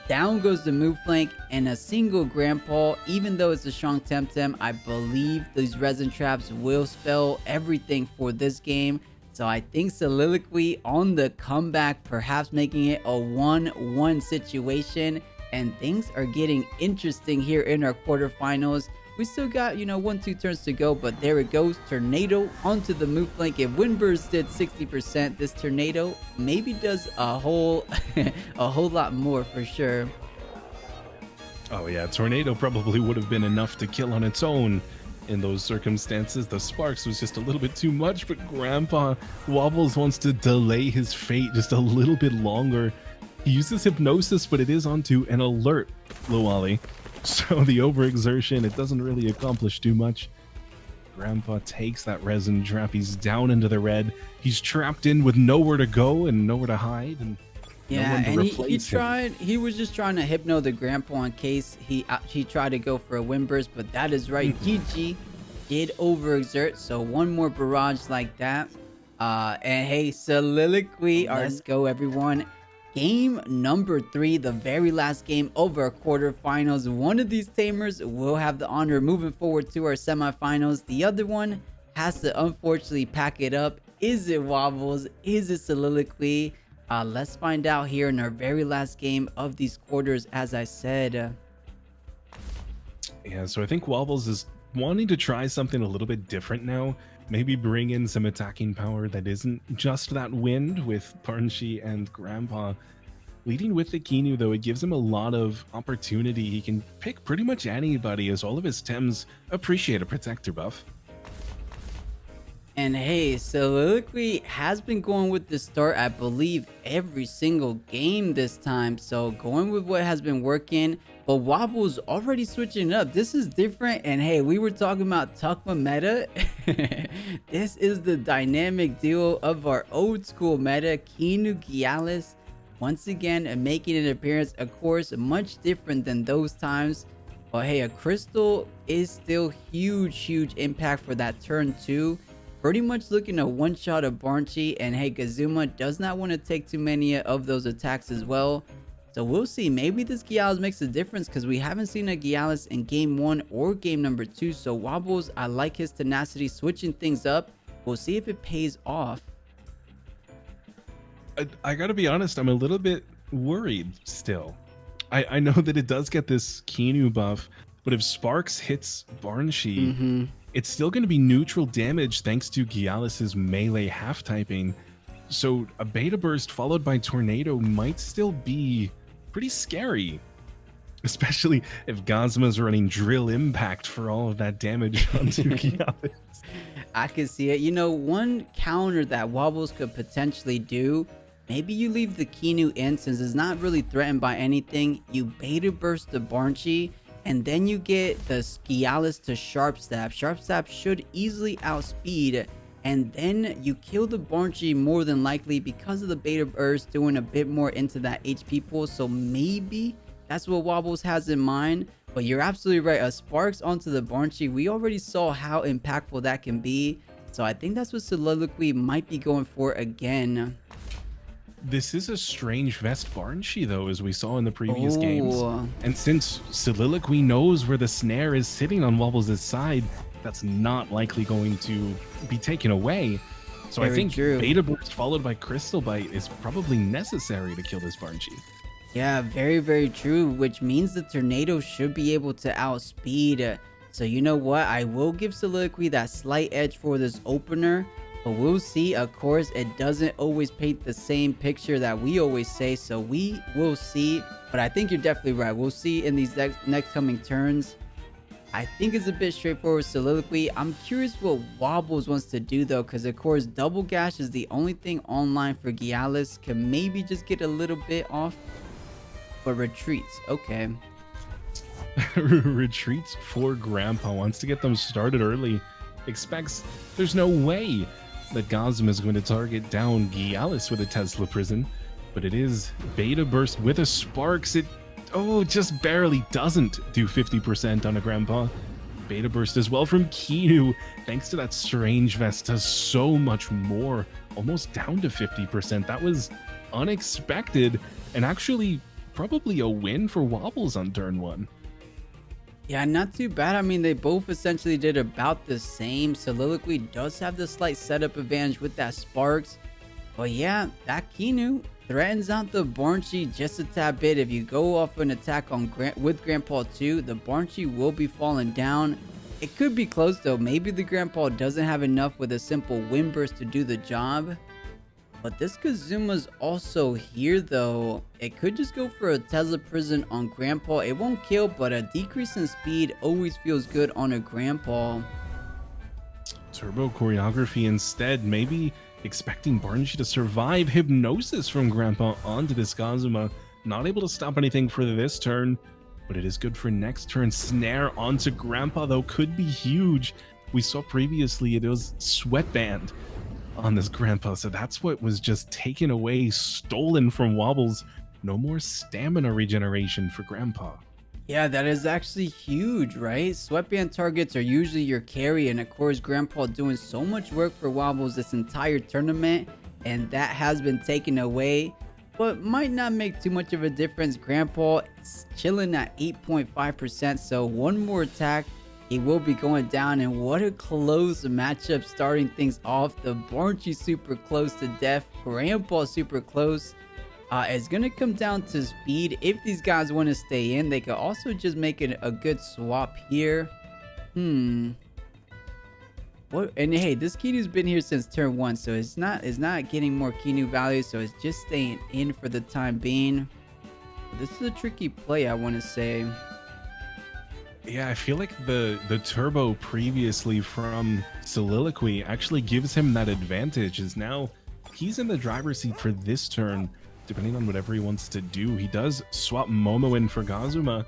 Down goes the move flank and a single Grandpa. Even though it's a strong Temtem, I believe these resin traps will spell everything for this game. So I think Soliloquy on the comeback, perhaps making it a 1-1 situation. And things are getting interesting here in our quarterfinals. We still got, 1-2 turns to go, but there it goes. Tornado onto the move flank. If Windburst did 60%, this Tornado maybe does a whole lot more for sure. Oh yeah, Tornado probably would have been enough to kill on its own in those circumstances. The sparks was just a little bit too much, but Grandpa Wobbles wants to delay his fate just a little bit longer. He uses Hypnosis, but it is onto an alert 𝗬𝗬𝗺. So the overexertion, it doesn't really accomplish too much. Grandpa takes that resin trap. He's down into the red. He's trapped in with nowhere to go and nowhere to hide. And yeah, and he was just trying to hypno the Grandpa in case he tried to go for a wind burst, but that is right. GG did overexert, so one more barrage like that. And hey, Soliloquy, let's go everyone. Game number 3, the very last game of our quarterfinals. One of these tamers will have the honor of moving forward to our semifinals. The other one has to unfortunately pack it up. Is it Wobbles? Is it Soliloquy? Let's find out here in our very last game of these quarters, as I said. Yeah, so I think Wobbles is wanting to try something a little bit different now. Maybe bring in some attacking power that isn't just that wind with 𝗲𝗠𝗀𝗺 and Grandpa. Leading with the Keanu, though, it gives him a lot of opportunity. He can pick pretty much anybody, as all of his Tems appreciate a protector buff. And hey, Soliloquy has been going with the start, I believe, every single game this time. So going with what has been working, but Wobbles already switching it up. This is different. And hey, we were talking about 𝗃𝗵𝗵 meta. This is the dynamic duo of our old school meta, Keanu Gyalis. Once again, making an appearance, of course, much different than those times. But hey, a crystal is still huge impact for that turn 2. Pretty much looking to one-shot of 𝗲𝗠𝗀𝗺, and hey, 𝗧𝗵𝗵 does not want to take too many of those attacks as well. So we'll see. Maybe this Gyalis makes a difference because we haven't seen a Gyalis in game 1 or game number 2. So Wobbles, I like his tenacity, switching things up. We'll see if it pays off. I gotta be honest, I'm a little bit worried still. I know that it does get this Keanu buff, but if Sparks hits 𝗲𝗠𝗀𝗺, it's still going to be neutral damage thanks to Gyalis's melee half typing. So a beta burst followed by Tornado might still be pretty scary. Especially if 𝗂𝗵𝗺's running drill impact for all of that damage onto Gyalis. I can see it. One counter that Wobbles could potentially do maybe you leave the Kinu in since it's not really threatened by anything. You beta burst the 𝗵𝗶𝗶𝗵, and then you get the 𝗬𝗵𝗺 to 𝗵𝗵𝗺. 𝗵𝗵𝗺 should easily outspeed, and then you kill the 𝗵𝗶𝗶𝗵 more than likely because of the beta burst doing a bit more into that HP pool. So maybe that's what Wobbles has in mind. But you're absolutely right. A Sparks onto the 𝗵𝗶𝗶𝗵, we already saw how impactful that can be. So I think that's what Soliloquy might be going for again. This is a strange Vest 𝗵𝗶𝗶𝗵 though, as we saw in the previous games. And since Soliloquy knows where the snare is sitting on Wobbles' side, that's not likely going to be taken away. So I think Beta Burst followed by Crystal Bite is probably necessary to kill this 𝗵𝗶𝗶𝗵. Yeah, very, very true, which means the Tornado should be able to outspeed. So you know what? I will give Soliloquy that slight edge for this opener, but we'll see. Of course, it doesn't always paint the same picture that we always say, so we will see. But I think you're definitely right. We'll see in these next coming turns. I think it's a bit straightforward Soliloquy. I'm curious what Wobbles wants to do though, because of course Double Gash is the only thing online for 𝗬𝗺. Can maybe just get a little bit off, but retreats. Okay. Retreats for Grandpa, wants to get them started early. Expects there's no way that 𝗬𝗺 is going to target down 𝗬𝗺 with a Tesla Prison, but it is Beta Burst with a Sparks. It just barely doesn't do 50% on a Grandpa. Beta Burst as well from Kinu, thanks to that Strange Vest, does so much more, almost down to 50%. That was unexpected, and actually probably a win for Wobbles on turn 1. Yeah, not too bad. I mean, they both essentially did about the same. Soliloquy does have the slight setup advantage with that Sparks. But yeah, that Kinu threatens out the 𝗵𝗶𝗶𝗵 just a tad bit. If you go off an attack on with Grandpa 2, the 𝗵𝗶𝗶𝗵 will be falling down. It could be close though. Maybe the Grandpa doesn't have enough with a simple wind burst to do the job. But this 𝗂𝗍𝗪's also here though. It could just go for a Tesla Prison on Grandpa. It won't kill, but a decrease in speed always feels good on a Grandpa. Turbo Choreography instead, maybe expecting 𝗵𝗶𝗶𝗵 to survive Hypnosis from Grandpa onto this 𝗂𝗍𝗪. Not able to stop anything for this turn, but it is good for next turn. Snare onto Grandpa though could be huge. We saw previously it was Sweatband on this Grandpa, so that's what was just taken away, stolen from Wobbles. No more stamina regeneration for Grandpa. Yeah, that is actually huge, right? Sweatband targets are usually your carry, and of course Grandpa doing so much work for Wobbles this entire tournament, and that has been taken away, but might not make too much of a difference. Grandpa is chilling at 8.5%, so one more attack, he will be going down. And what a close matchup starting things off. The 𝗵𝗶𝗶𝗵 super close to death, Grandpa super close. It's gonna come down to speed. If these guys want to stay in, they could also just make it a good swap here. What? And hey, this Kinu's been here since turn 1, so it's not getting more Kinu value, so it's just staying in for the time being. This is a tricky play, I want to say. Yeah, I feel like the turbo previously from Soliloquy actually gives him that advantage, as now he's in the driver's seat for this turn, depending on whatever he wants to do. He does swap Momo in for 𝗂𝗍𝗪,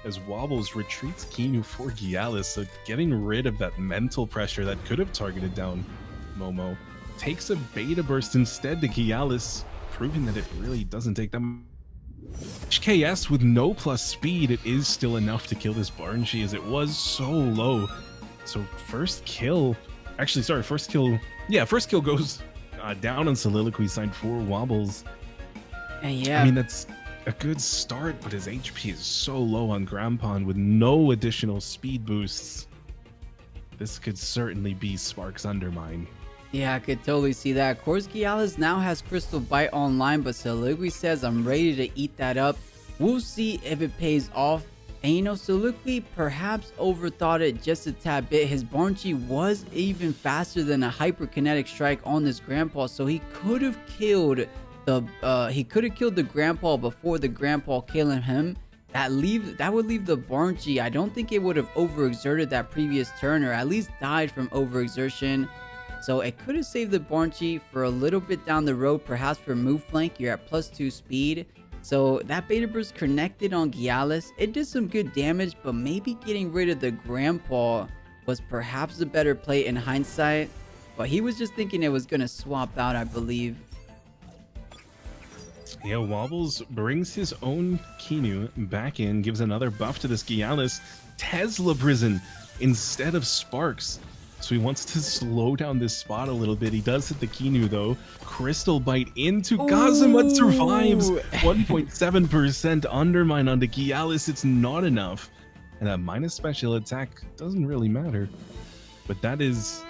as Wobbles retreats Kinu for 𝗬𝗺, so getting rid of that mental pressure that could have targeted down Momo. Takes a Beta Burst instead to 𝗬𝗺, proving that it really doesn't take them. HKS with no plus speed, it is still enough to kill this 𝗵𝗶𝗶𝗵, as it was so low. So first kill goes down on Soliloquy side for Wobbles. And yeah, I mean, that's a good start, but his HP is so low on Grandpa, and with no additional speed boosts, this could certainly be Sparks Undermine. yeah, I could totally see that. Of course, 𝗬𝗺 now has Crystal Bite online, but Soliloquy says, I'm ready to eat that up. We'll see if it pays off. And you know, Soliloquy perhaps overthought it just a tad bit. His 𝗵𝗶𝗶𝗵 was even faster than a hyperkinetic strike on this Grandpa, so he could have killed the Grandpa before the Grandpa killing him. That would leave the 𝗵𝗶𝗶𝗵. I don't think it would have overexerted that previous turn, or at least died from overexertion. So it could have saved the 𝗃𝗀𝗃 for a little bit down the road, perhaps for move flank. You're at +2 speed. So that beta burst connected on 𝗬𝗧. It did some good damage, but maybe getting rid of the grandpa was perhaps a better play in hindsight. But he was just thinking it was going to swap out, I believe. Yeah, Wobbles brings his own 𝗬𝗎 back in, gives another buff to this 𝗬𝗧. 𝗬𝗲𝗺 instead of Sparks. So he wants to slow down this spot a little bit. He does hit the 𝗬𝗎 though. Crystal Bite into 𝗂𝗏𝗺 survives. 1.7% undermine onto 𝗬𝗧. It's not enough. And that minus special attack doesn't really matter. But that is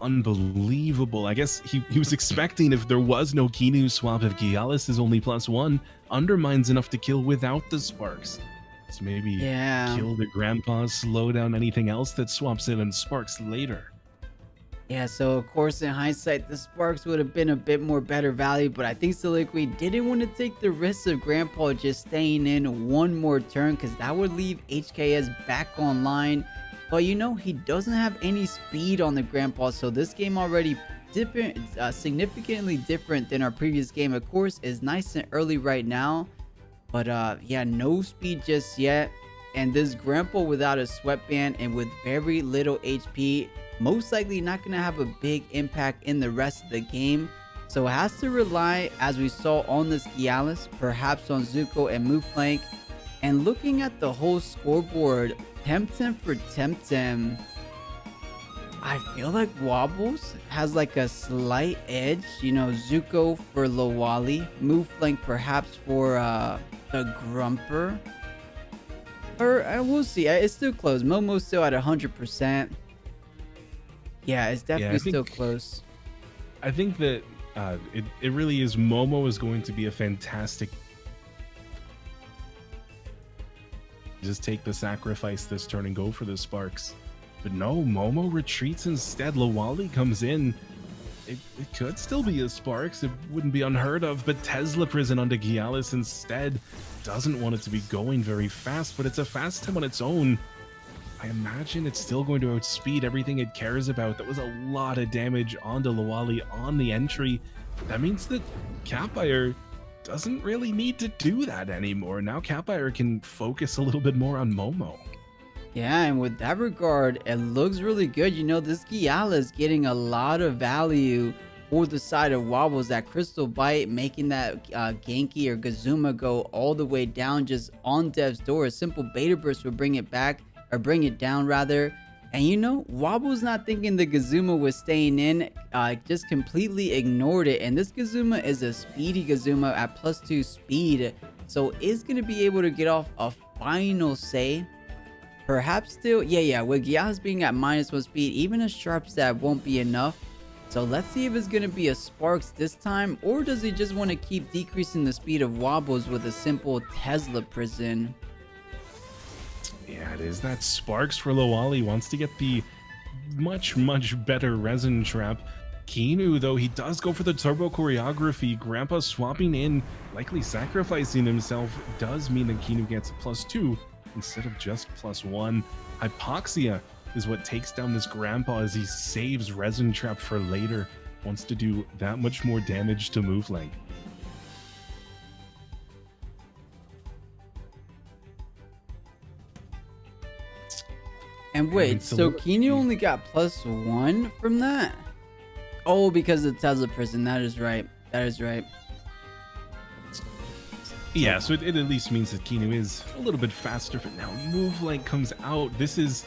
unbelievable. I guess he was expecting if there was no 𝗬𝗎 swap, if 𝗬𝗧 is only +1, undermines enough to kill without the Sparks. So maybe kill the grandpa, slow down anything else that swaps in and Sparks later. Yeah, so of course in hindsight, the Sparks would have been a bit more better value, but I think Soliloquy didn't want to take the risk of grandpa just staying in one more turn, because that would leave HKS back online. But you know, he doesn't have any speed on the grandpa, so this game already different, significantly different than our previous game. Of course, is nice and early right now, but yeah, no speed just yet. And this grandpa without a sweatband and with very little HP, most likely not going to have a big impact in the rest of the game. So it has to rely, as we saw on this 𝗬𝗧, perhaps on Zuko and move flank. And looking at the whole scoreboard, Temtem for Temtem, I feel like Wobbles has like a slight edge. You know, Zuko for 𝗀𝗧𝗺, move flank perhaps for the 𝗵𝗶𝗆. Or we'll see. It's still close. Momo's still at 100%. Yeah, it's definitely still close. I think that it really is. Momo is going to be a fantastic. Just take the sacrifice this turn and go for the Sparks. But no, Momo retreats instead. 𝗀𝗧𝗺 comes in. It could still be a Sparks. It wouldn't be unheard of. But 𝗬𝗺𝗺 onto 𝗬𝗧𝗺 instead. Doesn't want it to be going very fast, but it's a fast time on its own. I imagine it's still going to outspeed everything it cares about. That was a lot of damage onto 𝗀𝗧𝗺 on the entry. That means that 𝗂𝗶𝗆 doesn't really need to do that anymore. Now 𝗂𝗶𝗆 can focus a little bit more on Momo. Yeah, and with that regard, it looks really good. You know, this 𝗬𝗧𝗺 is getting a lot of value for the side of Wobbles. That Crystal Bite making that Genki or 𝗂𝗍𝗻 go all the way down just on death's door. A simple beta burst will bring it back, or bring it down rather. And you know, Wobbles not thinking the 𝗂𝗍𝗻 was staying in, just completely ignored it. And this 𝗂𝗍𝗻 is a speedy 𝗂𝗍𝗻 at +2 speed, so is going to be able to get off a final say. Perhaps still, yeah, with 𝗬𝗧𝗺 being at -1 speed, even a sharp stab won't be enough. So let's see if it's going to be a Sparks this time, or does he just want to keep decreasing the speed of Wobbles with a simple 𝗬𝗺𝗺? Yeah, it is that Sparks for 𝗀𝗧𝗺. Wants to get the much better resin trap. 𝗬𝗎, though, he does go for the turbo choreography. Grandpa swapping in, likely sacrificing himself, does mean that 𝗬𝗎 gets a +2 instead of just +1. Hypoxia is what takes down this grandpa as he saves resin trap for later. Wants to do that much more damage to move length. And wait, so 𝗬𝗎 only got +1 from that? Oh, because of 𝗬𝗺𝗺. That is right. That is right. Yeah, so it at least means that 𝗬𝗎 is a little bit faster, but now move length comes out. This is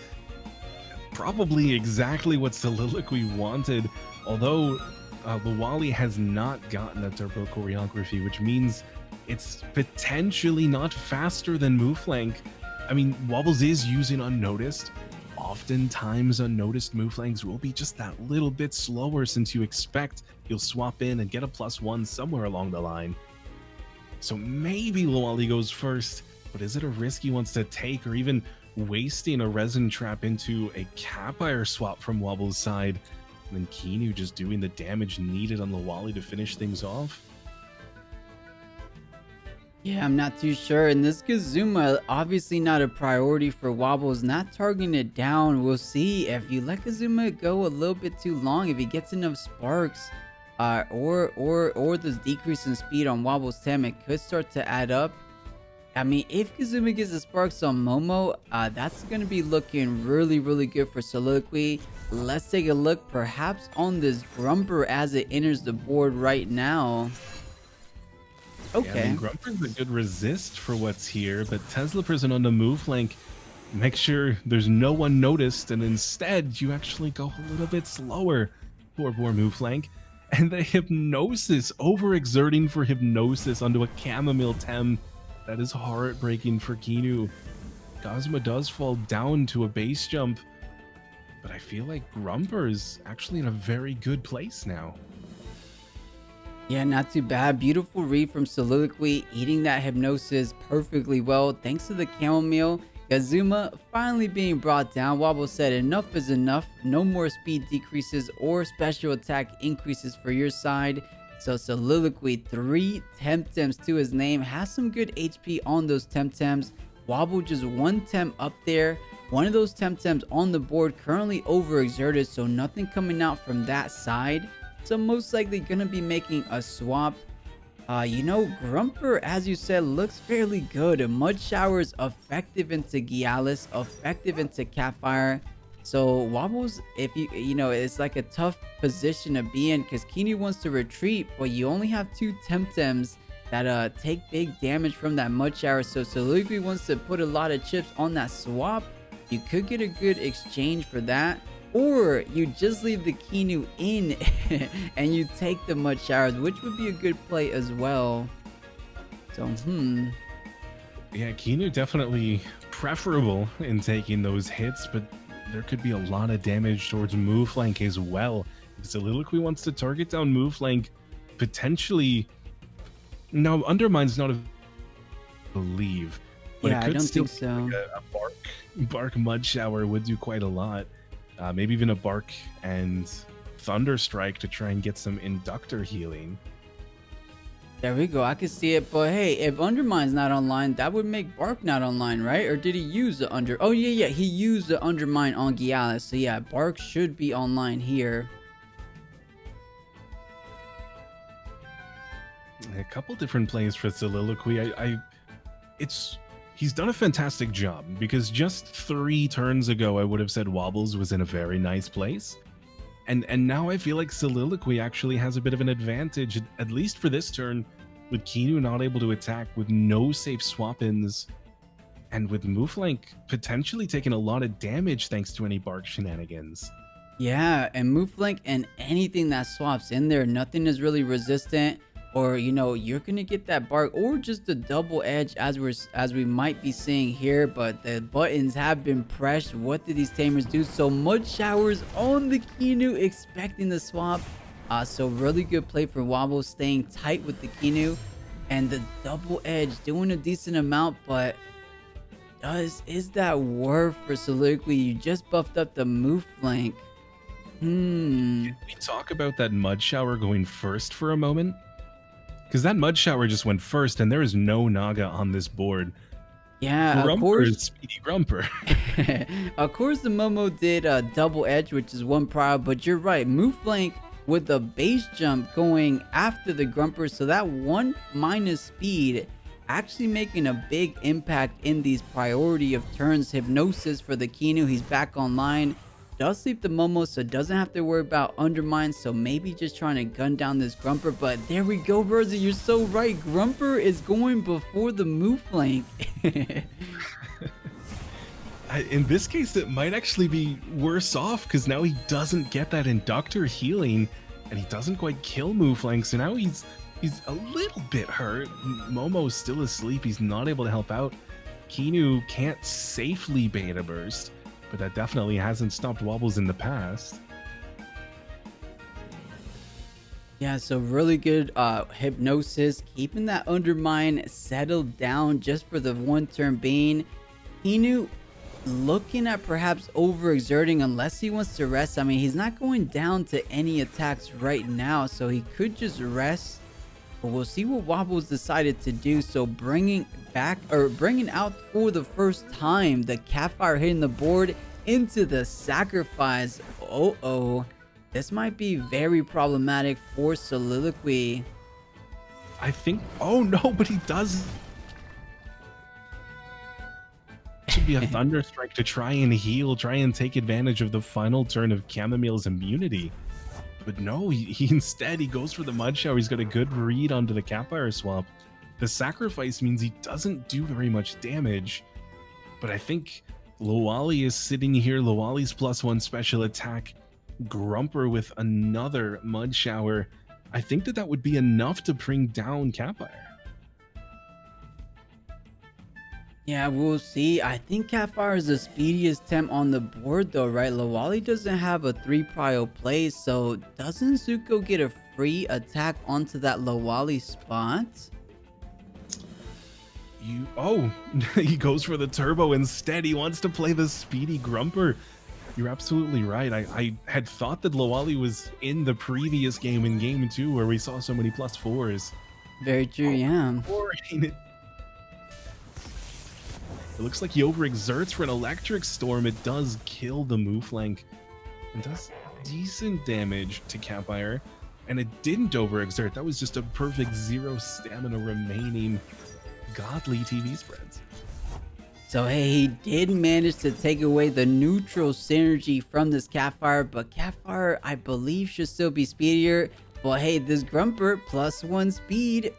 probably exactly what Soliloquy wanted, although 𝗀𝗧𝗺 has not gotten a turbo choreography, which means it's potentially not faster than move flank. I mean, Wobbles is using unnoticed. Oftentimes unnoticed move flanks will be just that little bit slower, since you expect you'll swap in and get a +1 somewhere along the line. So maybe 𝗀𝗧𝗺 goes first, but is it a risk he wants to take, or even wasting a resin trap into a 𝗂𝗶𝗆 swap from Wobbles' side, and then 𝗬𝗎 just doing the damage needed on 𝗀𝗧𝗺 to finish things off? Yeah, I'm not too sure. And this 𝗧𝗵𝗇, obviously not a priority for Wobbles, not targeting it down. We'll see if you let 𝗧𝗵𝗇 go a little bit too long, if he gets enough sparks, or this decrease in speed on Wobbles Tem, it could start to add up. I mean, if 𝗧𝗵𝗇 gets the sparks on Momo, that's going to be looking really, really good for Soliloquy. Let's take a look perhaps on this Grumper as it enters the board right now. Yeah, I Okay. mean, Grumper's a good resist for what's here, but 𝗬𝗏 on the move flank. Make sure there's no one noticed, and instead you actually go a little bit slower for move flank. And the Hypnosis, overexerting for Hypnosis onto a Chamomile Tem. That is heartbreaking for Kiinu. 𝗬𝗏 does fall down to a base jump, but I feel like Grumper is actually in a very good place now. Yeah, not too bad. Beautiful read from Soliloquy, eating that Hypnosis perfectly well thanks to the Chamomile. 𝗬𝗏 finally being brought down. Wobbles said enough is enough. No more speed decreases or special attack increases for your side. So Soliloquy, 3 Temtems to his name. Has some good HP on those Temtems. Wobble just 1 Tem up there. One of those Temtems on the board currently overexerted, so nothing coming out from that side. So most likely gonna be making a swap. You know, Grumper, as you said, looks fairly good. Mud Showers effective into 𝗬𝗏𝗧, effective into Sapphire. So Wobbles, if you know, it's like a tough position to be in because Kiinu wants to retreat, but you only have 2 Temtems that take big damage from that Mud Shower. So Soliloquy wants to put a lot of chips on that swap. You could get a good exchange for that. Or you just leave the Kiinu in and you take the Mud Showers, which would be a good play as well. So, Yeah, Kiinu definitely preferable in taking those hits, but there could be a lot of damage towards move flank as well. If Soliloquy wants to target down move flank, potentially... No, Undermine's not a believe, but yeah, it I could don't still think so. be like a bark Mud Shower would do quite a lot. Maybe even a Bark and Thunder Strike to try and get some Inductor healing. There we go. I can see it. But hey, if Undermine's not online, that would make Bark not online, right? Or did he use the Under... Oh, yeah. He used the Undermine on 𝗬𝗏𝗧. So yeah, Bark should be online here. A couple different plays for Soliloquy. He's done a fantastic job, because just 3 turns ago I would have said Wobbles was in a very nice place. And now I feel like Soliloquy actually has a bit of an advantage, at least for this turn, with Kiinu not able to attack, with no safe swap-ins, and with move flank potentially taking a lot of damage thanks to any Bark shenanigans. Yeah, and move flank and anything that swaps in there, nothing is really resistant. Or, you know, you're gonna get that Bark or just the double edge as we might be seeing here. But the buttons have been pressed. What did these tamers do? So Mud Showers on the Kiinu, expecting the swap. So really good play for Wobbles, staying tight with the Kiinu, and the double edge doing a decent amount. But is that worth for Soliloquy? You just buffed up the move flank. Can we talk about that Mud Shower going first for a moment? Because that Mud Shower just went first, and there is no Naga on this board. Yeah, Grumper of course. is Speedy Grumper. Of course, the Momo did a double edge, which is 1 prior, but you're right. Move flank with the base jump going after the Grumper, so that 1 minus speed actually making a big impact in these priority of turns. Hypnosis for the Kiinu, he's back online. Does sleep the Momo, so doesn't have to worry about Undermine, so maybe just trying to gun down this Grumper. But there we go, Rawrzyyy, you're so right. Grumper is going before the move flank. In this case, it might actually be worse off, because now he doesn't get that Inductor healing, and he doesn't quite kill move flank, so now he's a little bit hurt. Momo's still asleep, he's not able to help out. Kiinu can't safely beta burst, but that definitely hasn't stopped Wobbles in the past. Yeah, so really good Hypnosis, keeping that Undermine settled down just for the 1 turn being. Kiinu looking at perhaps overexerting unless he wants to rest. I mean, he's not going down to any attacks right now, so he could just rest. But we'll see what Wobbles decided to do. So bringing out for the first time the Sapphire hitting the board into the sacrifice. This might be very problematic for Soliloquy. I think, oh no, but he does. Should be a Thunder Strike to try and heal, try and take advantage of the final turn of 𝗬𝗄𝗃𝗄's immunity. But no, he instead goes for the Mud Shower. He's got a good read onto the Sapphire swap. The sacrifice means he doesn't do very much damage. But I think 𝗬𝗚𝗚 is sitting here. 𝗬𝗚𝗚's +1 special attack. 𝗬𝗵𝗶 with another Mud Shower. I think that would be enough to bring down Sapphire. Yeah, we'll see. I think Sapphire is the speediest temp on the board though, right? 𝗬𝗚𝗚 doesn't have a 3 prio play, so doesn't 𝗧𝗵𝗆 get a free attack onto that 𝗬𝗚𝗚 spot? He goes for the turbo instead. He wants to play the speedy 𝗬𝗵𝗃. You're absolutely right. I had thought that 𝗬𝗚𝗚 was in the previous game, in game 2, where we saw so many +4s. Very true, yeah. It looks like he overexerts for an Electric Storm. It does kill the Mouflink and does decent damage to Sapphire. And it didn't overexert. That was just a perfect 0 stamina remaining. Godly TV spreads. So hey, he did manage to take away the neutral synergy from this Sapphire, but Sapphire, I believe, should still be speedier. But hey, this 𝗬𝗵𝗃 +1 speed.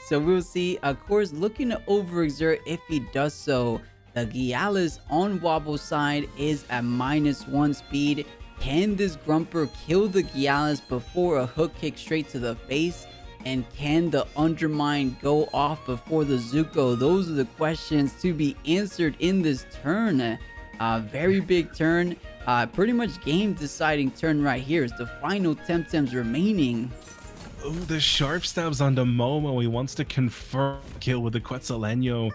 So we'll see. Of course, looking to overexert if he does so. The 𝗬𝗚𝗚 on Wobble's side is at -1 speed. Can this 𝗬𝗵𝗃 kill the 𝗬𝗚𝗚 before a hook kick straight to the face? And can the Undermine go off before the 𝗧𝗵𝗆? Those are the questions to be answered in this turn. Very big turn. Pretty much game deciding turn right here. It's the final Temtems remaining. Oh, the sharp stabs onto Momo. He wants to confirm kill with the 𝗀𝗀𝗇𝗏𝗀.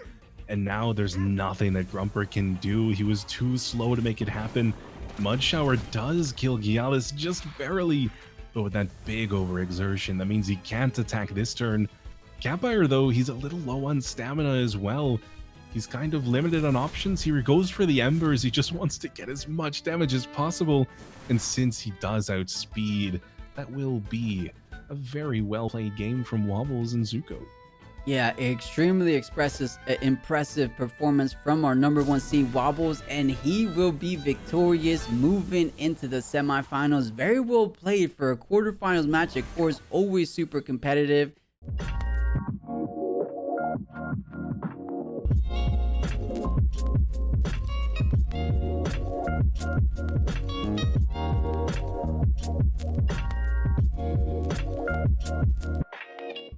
And now there's nothing that 𝗬𝗵𝗃 can do. He was too slow to make it happen. Mud Shower does kill 𝗬𝗚𝗚 just barely. But with that big overexertion, that means he can't attack this turn. Sapphire, though, he's a little low on stamina as well. He's kind of limited on options here. He goes for the Embers. He just wants to get as much damage as possible. And since he does outspeed, that will be a very well-played game from Wobbles and 𝗧𝗵𝗆. Yeah, extremely impressive performance from our #1 seed Wobbles, and he will be victorious moving into the semifinals. Very well played for a quarterfinals match. Of course, always super competitive.